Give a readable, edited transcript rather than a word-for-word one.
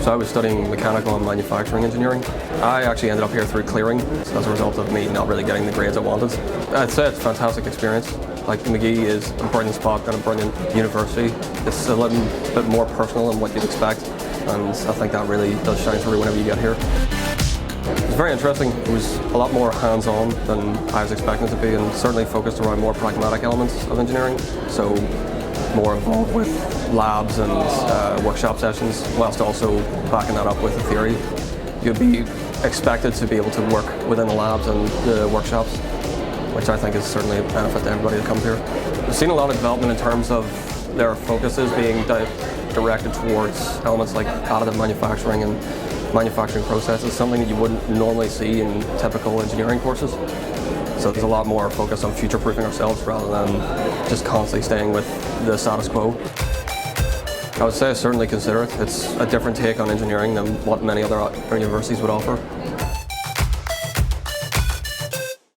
So I was studying mechanical and manufacturing engineering. I actually ended up here through clearing as a result of me not really getting the grades I wanted. I'd say it's a fantastic experience. Like, Magee is a brilliant spot and a brilliant university. It's a little bit more personal than what you'd expect, and I think that really does shine through whenever you get here. It's very interesting. It was a lot more hands-on than I was expecting it to be, and certainly focused around more pragmatic elements of engineering. So more involved with labs and workshop sessions, whilst also backing that up with the theory. You'd be expected to be able to work within the labs and the workshops, which I think is certainly a benefit to everybody that comes here. We've seen a lot of development in terms of their focuses being directed towards elements like additive manufacturing and manufacturing processes, something that you wouldn't normally see in typical engineering courses. So there's a lot more focus on future-proofing ourselves rather than just constantly staying with the status quo. I would say I certainly consider it. It's a different take on engineering than what many other universities would offer.